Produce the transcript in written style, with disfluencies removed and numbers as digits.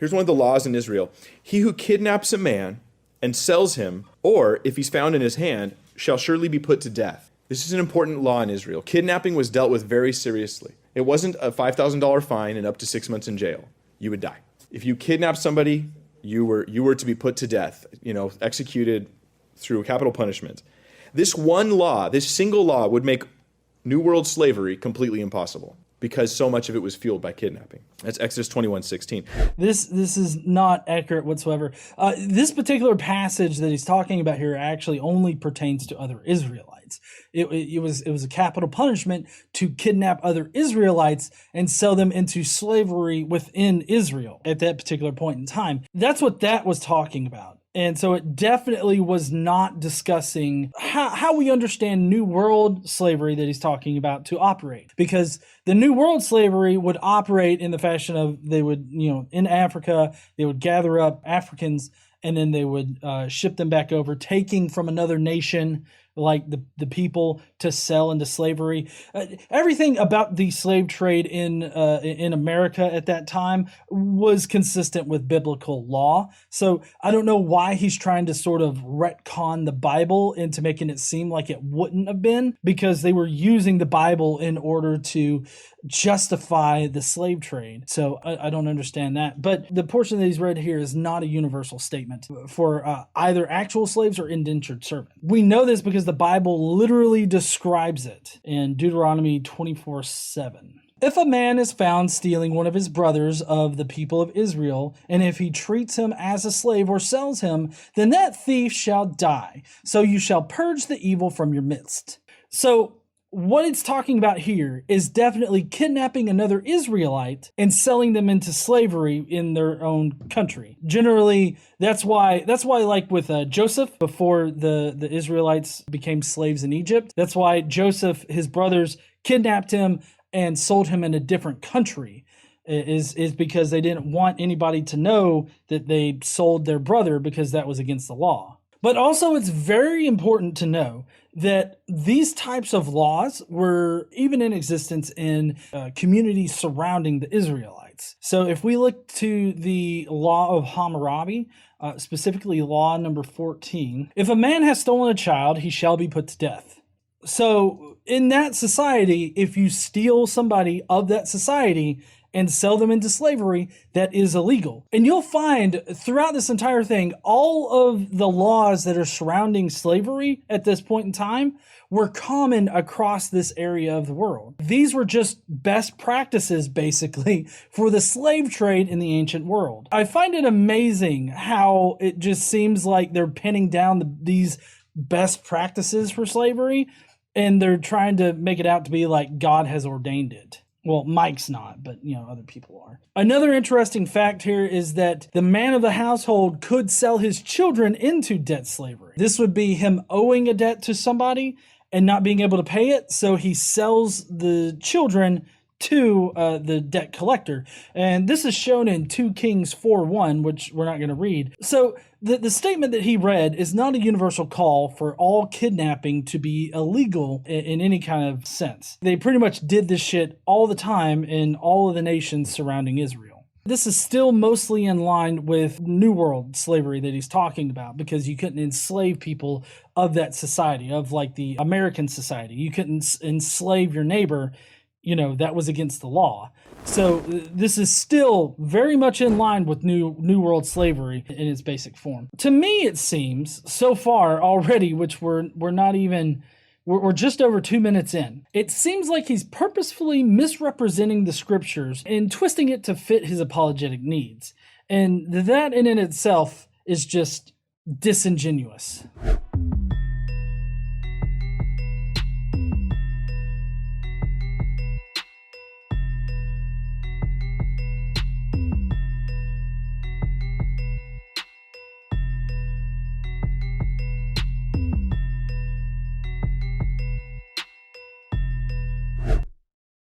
Here's one of the laws in Israel. He who kidnaps a man and sells him, or if he's found in his hand, shall surely be put to death. This is an important law in Israel. Kidnapping was dealt with very seriously. It wasn't a $5,000 fine and up to 6 months in jail. You would die. If you kidnapped somebody, you were to be put to death, executed through capital punishment. This one law, this single law, would make New World slavery completely impossible because so much of it was fueled by kidnapping. That's Exodus 21:16. This is not accurate whatsoever. This particular passage that he's talking about here actually only pertains to other Israelites. It was a capital punishment to kidnap other Israelites and sell them into slavery within Israel at that particular point in time. That's what that was talking about. And so it definitely was not discussing how we understand New World slavery that he's talking about to operate. Because the New World slavery would operate in the fashion of they would, in Africa, they would gather up Africans and then they would ship them back over, taking from another nation like the people to sell into slavery. Everything about the slave trade in America at that time was consistent with biblical law. So I don't know why he's trying to sort of retcon the Bible into making it seem like it wouldn't have been, because they were using the Bible in order to justify the slave trade. So I don't understand that. But the portion that he's read here is not a universal statement for either actual slaves or indentured servants. We know this because the Bible literally describes it in Deuteronomy 24:7. If a man is found stealing one of his brothers of the people of Israel, and if he treats him as a slave or sells him, then that thief shall die. So you shall purge the evil from your midst. So what it's talking about here is definitely kidnapping another Israelite and selling them into slavery in their own country. Generally, that's why like with Joseph, before the Israelites became slaves in Egypt, that's why Joseph, his brothers, kidnapped him and sold him in a different country, is because they didn't want anybody to know that they sold their brother, because that was against the law. But also, it's very important to know that these types of laws were even in existence in communities surrounding the Israelites. So if we look to the law of Hammurabi, specifically law number 14, if a man has stolen a child, he shall be put to death. So in that society, if you steal somebody of that society and sell them into slavery, that is illegal. And you'll find throughout this entire thing, all of the laws that are surrounding slavery at this point in time were common across this area of the world. These were just best practices, basically, for the slave trade in the ancient world. I find it amazing how it just seems like they're pinning down these best practices for slavery, and they're trying to make it out to be like God has ordained it. Well, Mike's not, but other people are. Another interesting fact here is that the man of the household could sell his children into debt slavery. This would be him owing a debt to somebody and not being able to pay it, so he sells the children to the debt collector. And this is shown in 2 Kings 4:1, which we're not going to read. So the statement that he read is not a universal call for all kidnapping to be illegal in any kind of sense. They pretty much did this shit all the time in all of the nations surrounding Israel. This is still mostly in line with New World slavery that he's talking about, because you couldn't enslave people of that society, of like the American society. You couldn't enslave your neighbor. That was against the law. So this is still very much in line with New World slavery in its basic form. To me, it seems so far already, which we're just over 2 minutes in, it seems like he's purposefully misrepresenting the scriptures and twisting it to fit his apologetic needs. And that in itself is just disingenuous.